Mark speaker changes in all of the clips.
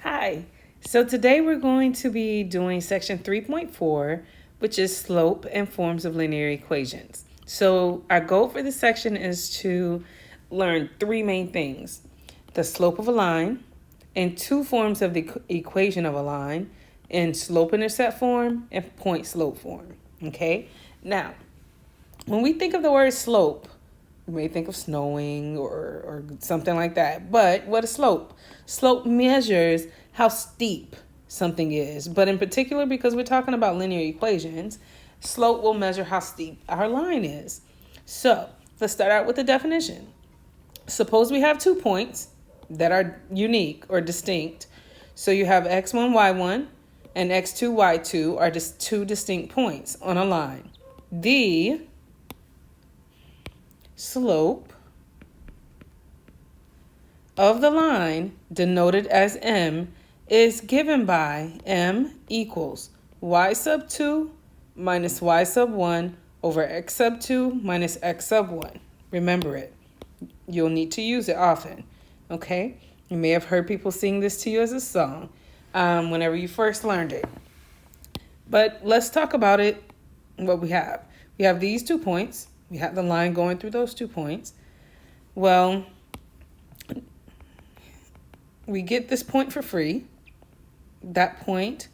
Speaker 1: Hi. So today we're going to be doing section 3.4, which is slope and forms of linear equations. So our goal for this section is to learn three main things: the slope of a line, and two forms of the equation of a line, in slope-intercept form and point-slope form. Okay? Now, when we think of the word slope, you may think of snowing or something like that. But what is slope? Slope measures how steep something is. But in particular, because we're talking about linear equations, slope will measure how steep our line is. So let's start out with the definition. Suppose we have 2 points that are unique or distinct. So you have x1, y1, and x2, y2 are just two distinct points on a line. The slope of the line, denoted as m, is given by m equals y sub 2 minus y sub 1 over x sub 2 minus x sub 1. Remember it. You'll need to use it often, okay? You may have heard people sing this to you as a song whenever you first learned it. But let's talk about it, what we have. We have these 2 points. We have the line going through those 2 points. Well, we get this point for free. That point,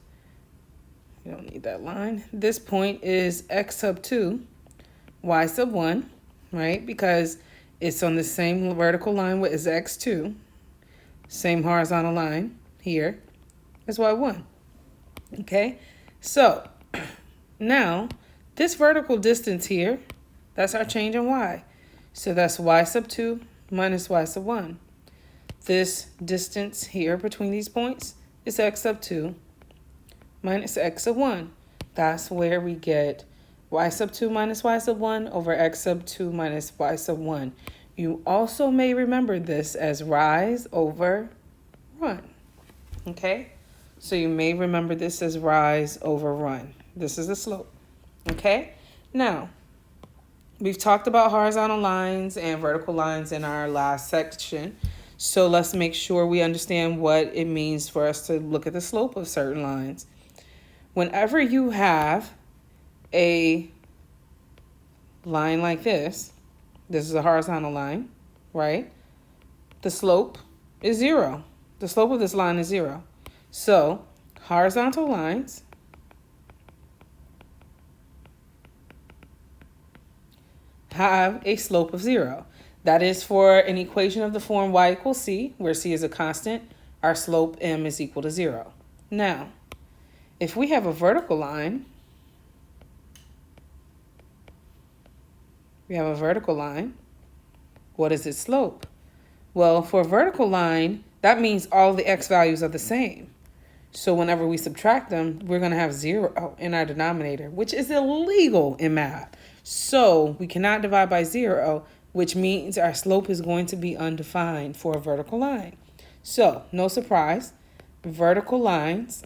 Speaker 1: you don't need that line. This point is x sub 2, y sub 1, right? Because it's on the same vertical line as x2, same horizontal line here as y1, okay? So now this vertical distance here, that's our change in y. So that's y sub 2 minus y sub 1. This distance here between these points is x sub 2 minus x sub 1. That's where we get y sub 2 minus y sub 1 over x sub 2 minus y sub 1. You also may remember this as rise over run. Okay? So you may remember this as rise over run. This is the slope. Okay? Now, we've talked about horizontal lines and vertical lines in our last section. So let's make sure we understand what it means for us to look at the slope of certain lines. Whenever you have a line like this is a horizontal line, right? The slope is 0. The slope of this line is 0. So horizontal lines have a slope of 0. That is for an equation of the form y equals c, where c is a constant. Our slope m is equal to 0. Now, if we have a vertical line, what is its slope? Well, for a vertical line, that means all the x values are the same. So whenever we subtract them, we're going to have 0 in our denominator, which is illegal in math. So we cannot divide by 0, which means our slope is going to be undefined for a vertical line. So, no surprise, vertical lines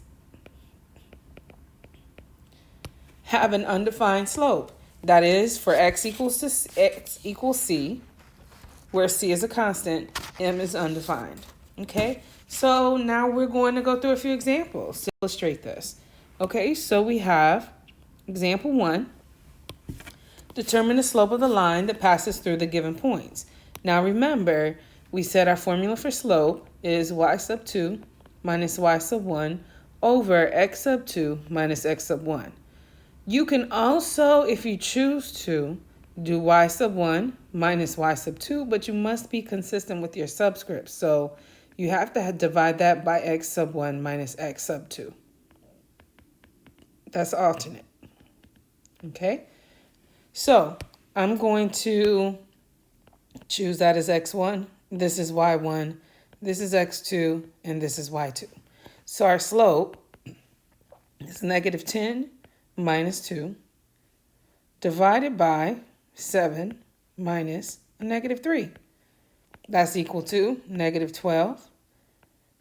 Speaker 1: have an undefined slope. That is, for x equals c, where c is a constant, m is undefined. Okay, so now we're going to go through a few examples to illustrate this. Okay, so we have example 1. Determine the slope of the line that passes through the given points. Now remember, we said our formula for slope is y sub 2 minus y sub 1 over x sub 2 minus x sub 1. You can also, if you choose to, do y sub 1 minus y sub 2, but you must be consistent with your subscripts. So you have to divide that by x sub 1 minus x sub 2. That's alternate. Okay? So I'm going to choose that as x1. This is y1. This is x2. And this is y2. So our slope is negative 10 minus 2 divided by 7 minus a negative 3. That's equal to negative 12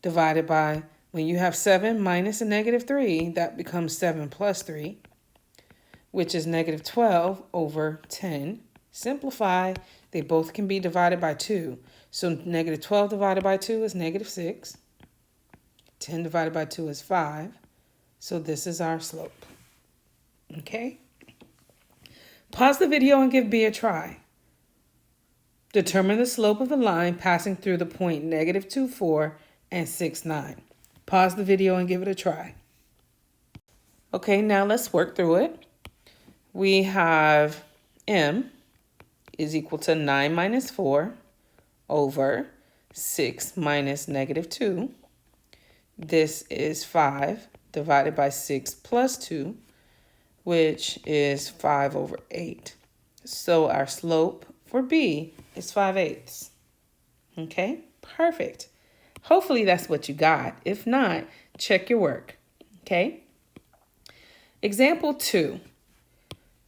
Speaker 1: divided by, when you have 7 minus a negative 3, that becomes 7 plus 3, which is negative 12 over 10. Simplify. They both can be divided by 2. So negative 12 divided by 2 is negative 6. 10 divided by 2 is 5. So this is our slope. Okay? Pause the video and give B a try. Determine the slope of the line passing through the point -2, 4 and 6, 9. Pause the video and give it a try. Okay, now let's work through it. We have M is equal to 9 minus 4 over 6 minus -2. This is 5 divided by 6 plus 2, which is 5 over 8. So our slope for B is 5/8. Okay, perfect. Hopefully that's what you got. If not, check your work. Okay. Example 2.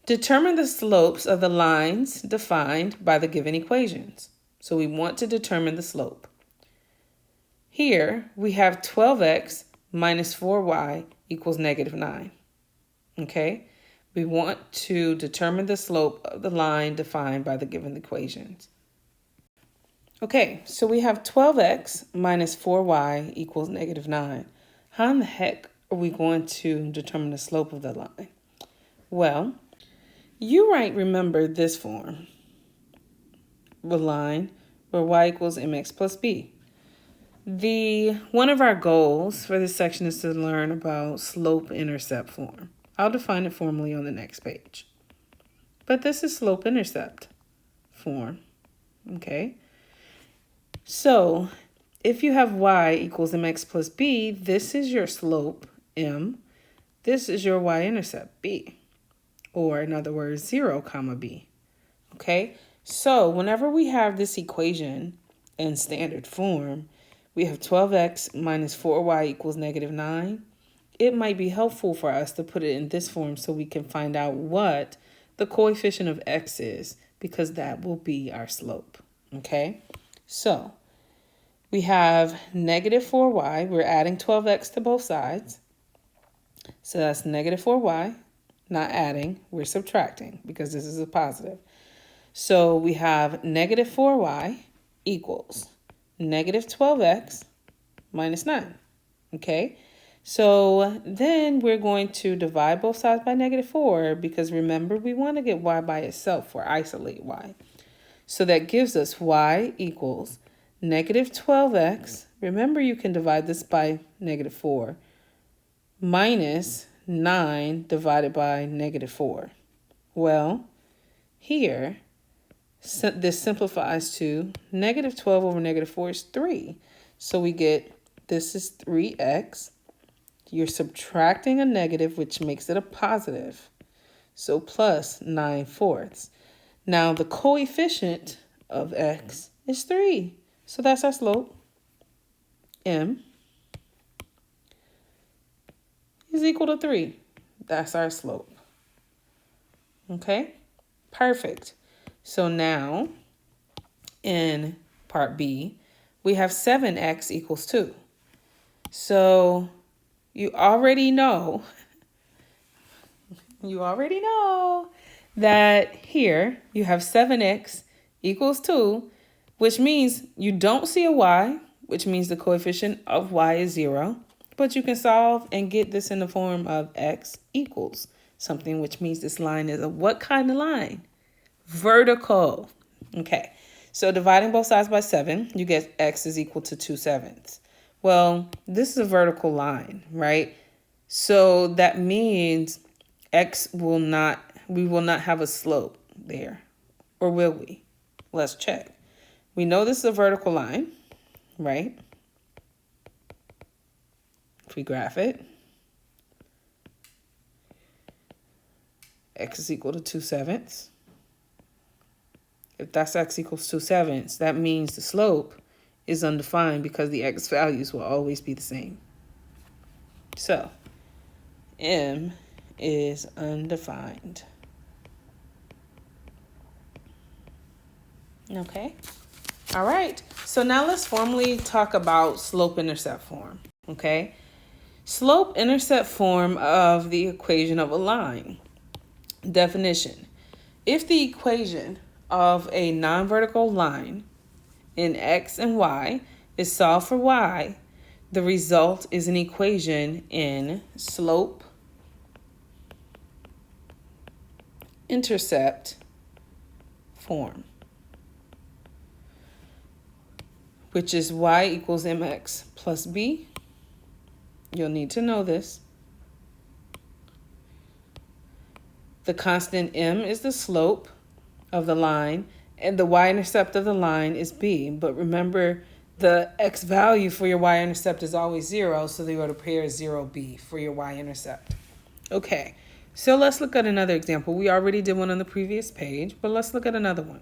Speaker 1: Determine the slopes of the lines defined by the given equations. So we want to determine the slope. Here we have 12x minus 4y equals -9. Okay, we want to determine the slope of the line defined by the given equations. Okay, so we have 12x minus 4y equals -9. How in the heck are we going to determine the slope of the line? Well, you might remember this form, the line where y equals mx plus b. One of our goals for this section is to learn about slope-intercept form. I'll define it formally on the next page. But this is slope-intercept form, okay? So if you have y equals mx plus b, this is your slope, m. This is your y-intercept, b. Or in other words, 0, comma b, okay? So whenever we have this equation in standard form, we have 12x minus 4y equals -9. It might be helpful for us to put it in this form so we can find out what the coefficient of x is, because that will be our slope, okay? So we have -4y. We're adding 12x to both sides. So that's -4y. Not adding, we're subtracting because this is a positive. So we have -4y equals -12x minus 9, okay? So then we're going to divide both sides by -4 because remember, we want to get y by itself or isolate y. So that gives us y equals -12x. Remember, you can divide this by -4 minus 9 divided by -4. Well, here, this simplifies to -12 over -4 is 3. So we get, this is 3x. You're subtracting a negative, which makes it a positive. So plus 9/4. Now the coefficient of x is 3. So that's our slope. M is equal to 3. That's our slope. Okay, perfect. So now in part B, we have 7x equals 2. So you already know that here you have 7x equals 2, which means you don't see a y, which means the coefficient of y is 0. But you can solve and get this in the form of x equals something, which means this line is a what kind of line? Vertical. Okay, so dividing both sides by 7, you get x is equal to 2/7. Well, this is a vertical line, right? So that means we will not have a slope there. Or will we? Let's check. We know this is a vertical line, right? If we graph it, x is equal to 2/7. If that's x equals 2/7, that means the slope is undefined because the x values will always be the same. So m is undefined. Okay. All right. So now let's formally talk about slope-intercept form. Okay. Slope-intercept form of the equation of a line. Definition. If the equation of a non-vertical line in x and y is solved for y, the result is an equation in slope, intercept form, which is y equals mx plus b. You'll need to know this. The constant m is the slope of the line, and the y-intercept of the line is b. But remember, the x value for your y-intercept is always 0, so the order pair is 0b for your y-intercept. Okay, so let's look at another example. We already did one on the previous page, but let's look at another one.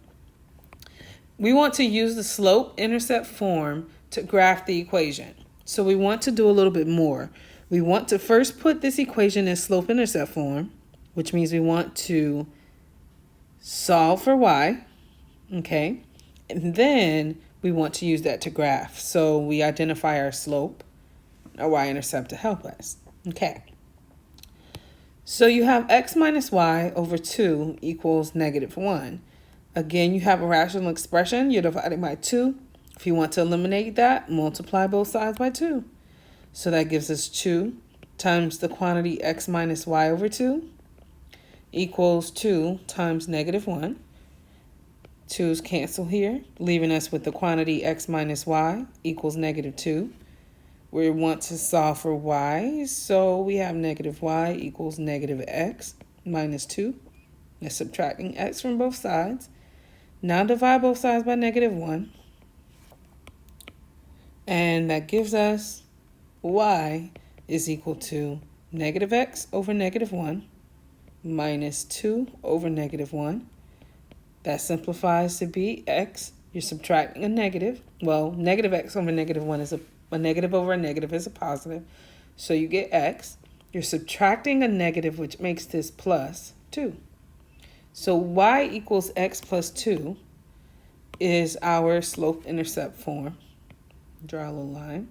Speaker 1: We want to use the slope-intercept form to graph the equation. So we want to do a little bit more. We want to first put this equation in slope-intercept form, which means we want to solve for y, okay? And then we want to use that to graph. So we identify our slope, our y-intercept to help us. Okay. So you have x minus y over 2 equals -1. Again, you have a rational expression. You're dividing by 2. If you want to eliminate that, multiply both sides by 2. So that gives us 2 times the quantity x minus y over 2 equals 2 times -1. 2's cancel here, leaving us with the quantity x minus y equals -2. We want to solve for y, so we have -y equals -x minus 2. That's subtracting x from both sides. Now divide both sides by -1. And that gives us y is equal to -x over -1 minus 2 over -1. That simplifies to be x. You're subtracting a negative. Well, -x over -1 is a negative over a negative is a positive. So you get x. You're subtracting a negative, which makes this plus 2. So y equals x plus 2 is our slope-intercept form. Draw a little line.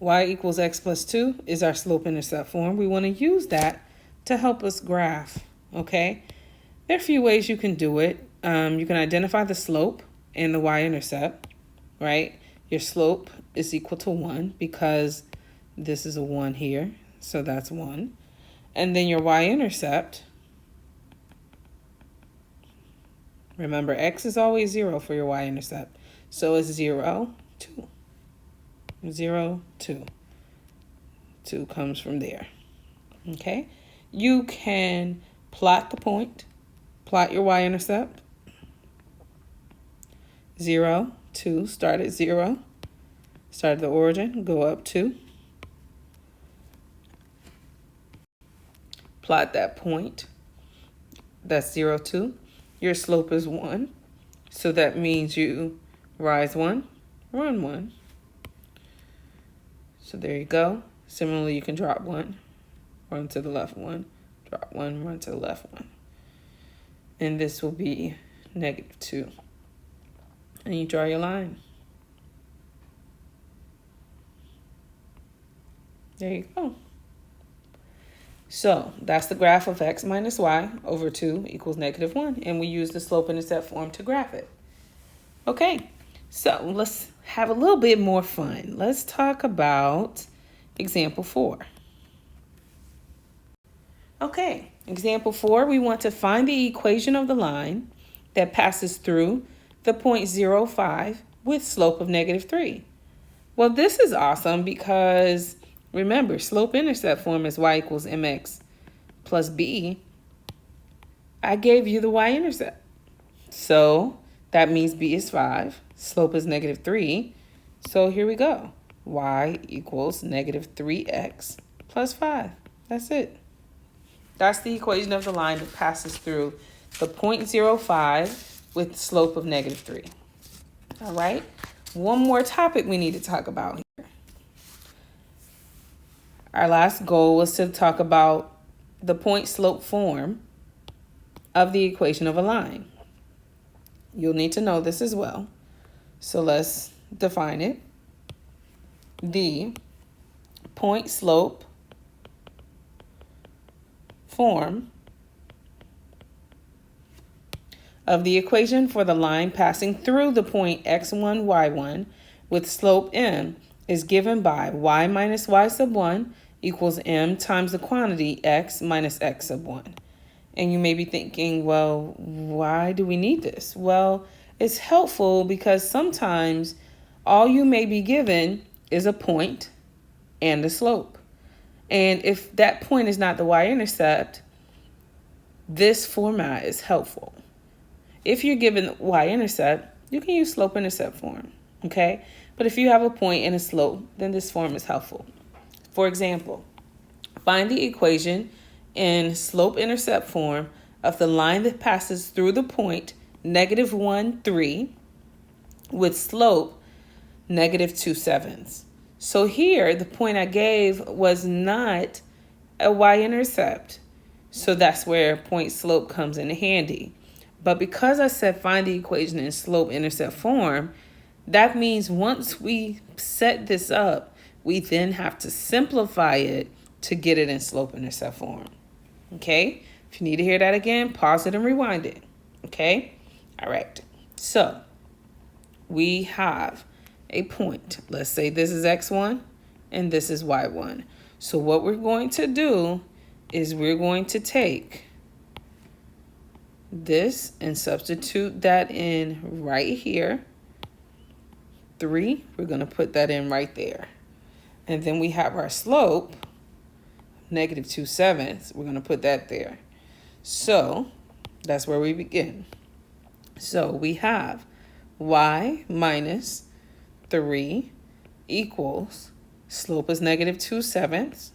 Speaker 1: Y equals x plus 2 is our slope-intercept form. We want to use that to help us graph, okay? There are a few ways you can do it. You can identify the slope and the y-intercept, right? Your slope is equal to 1 because this is a 1 here, so that's 1. And then your y-intercept, remember x is always 0 for your y-intercept, so it's 0, 2. 0, 2. 2 comes from there, okay? You can plot the point. Plot your y-intercept. 0, 2, start at 0. Start at the origin, go up 2. Plot that point. That's 0, 2. Your slope is 1. So that means you rise 1, run 1. So there you go. Similarly, you can drop 1, run to the left 1, drop 1, run to the left 1. And this will be -2. And you draw your line. There you go. So that's the graph of x minus y over 2 equals -1. And we use the slope-intercept form to graph it. Okay, so let's have a little bit more fun. Let's talk about example 4. Okay, example 4, we want to find the equation of the line that passes through the point 0, 5 with slope of -3. Well, this is awesome because remember, slope-intercept form is y equals mx plus b. I gave you the y-intercept. So that means b is 5, slope is -3. So here we go. Y equals -3x plus 5. That's it. That's the equation of the line that passes through the point 0, 5 with the slope of -3. All right. One more topic we need to talk about here. Our last goal was to talk about the point slope form of the equation of a line. You'll need to know this as well. So let's define it. The point slope form of the equation for the line passing through the point x1, y1 with slope m is given by y minus y sub 1 equals m times the quantity x minus x sub 1. And you may be thinking, well, why do we need this? Well, it's helpful because sometimes all you may be given is a point and a slope. And if that point is not the y-intercept, this format is helpful. If you're given y-intercept, you can use slope-intercept form, okay? But if you have a point and a slope, then this form is helpful. For example, find the equation in slope-intercept form of the line that passes through the point -1, 3 with slope -2/7. So here, the point I gave was not a y-intercept. So that's where point slope comes in handy. But because I said find the equation in slope-intercept form, that means once we set this up, we then have to simplify it to get it in slope-intercept form. Okay? If you need to hear that again, pause it and rewind it. Okay? All right. So we have a point. Let's say this is x1 and this is y1. So what we're going to do is we're going to take this and substitute that in right here. 3, we're going to put that in right there. And then we have our slope, -2/7. We're going to put that there. So that's where we begin. So we have y minus 3 equals, slope is -2/7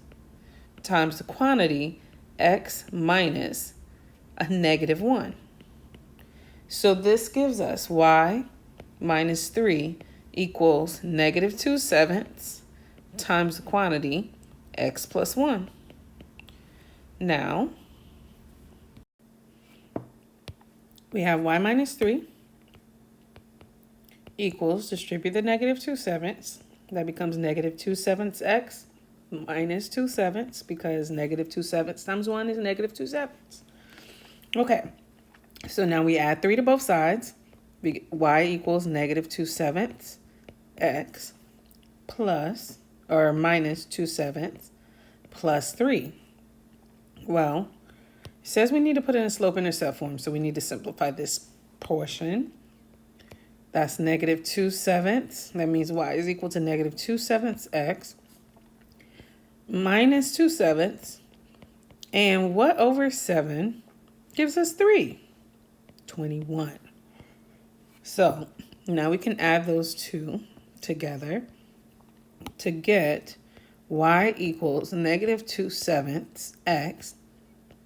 Speaker 1: times the quantity x minus a -1. So this gives us y minus 3 equals -2/7 times the quantity x plus 1. Now, we have y minus 3 equals, distribute the -2/7. That becomes -2/7 x minus 2/7 because -2/7 times 1 is -2/7. Okay, so now we add 3 to both sides. Y equals -2/7 x plus, or minus 2/7 plus 3. Well, it says we need to put it in slope-intercept form, so we need to simplify this portion. That's -2/7. That means y is equal to -2/7 x minus 2/7. And what over 7 gives us 3? 21. So now we can add those two together to get y equals -2/7 x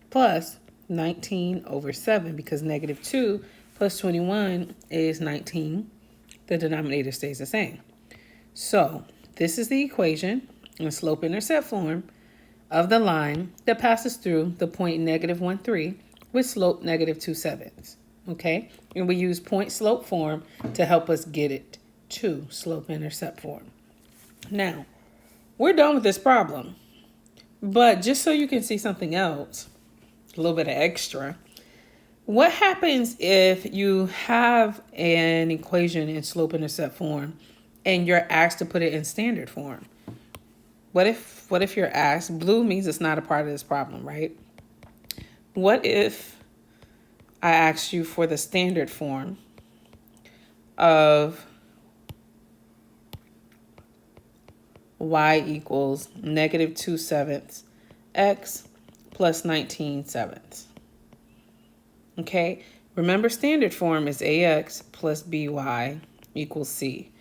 Speaker 1: plus 19 over 7, because -2 plus 21 is 19. The denominator stays the same. So this is the equation in slope-intercept form of the line that passes through the point -1, 3 with slope -2/7. Okay, and we use point slope form to help us get it to slope-intercept form. Now, we're done with this problem, but just so you can see something else, a little bit of extra, what happens if you have an equation in slope-intercept form and you're asked to put it in standard form? What if you're asked, blue means it's not a part of this problem, right? What if I asked you for the standard form of y equals -2/7 x plus 19/7? Okay, remember standard form is ax plus by equals c.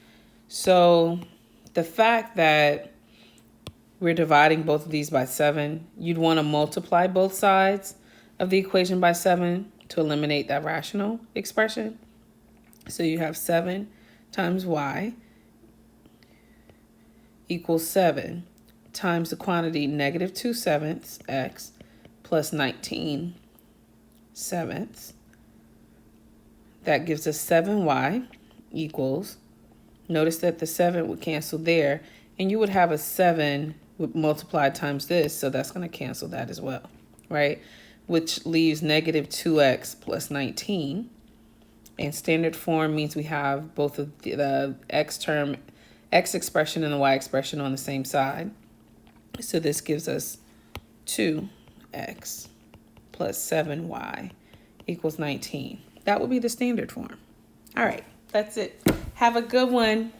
Speaker 1: So the fact that we're dividing both of these by 7, you'd want to multiply both sides of the equation by 7 to eliminate that rational expression. So you have 7 times y equals 7 times the quantity -2/7 x plus 19/7. That gives us 7y equals, notice that the 7 would cancel there, and you would have a 7 multiplied times this, so that's going to cancel that as well, right? Which leaves -2x plus 19. And standard form means we have both of the x term x expression and the y expression on the same side. So this gives us 2x plus 7y equals 19. That will be the standard form. All right, that's it. Have a good one.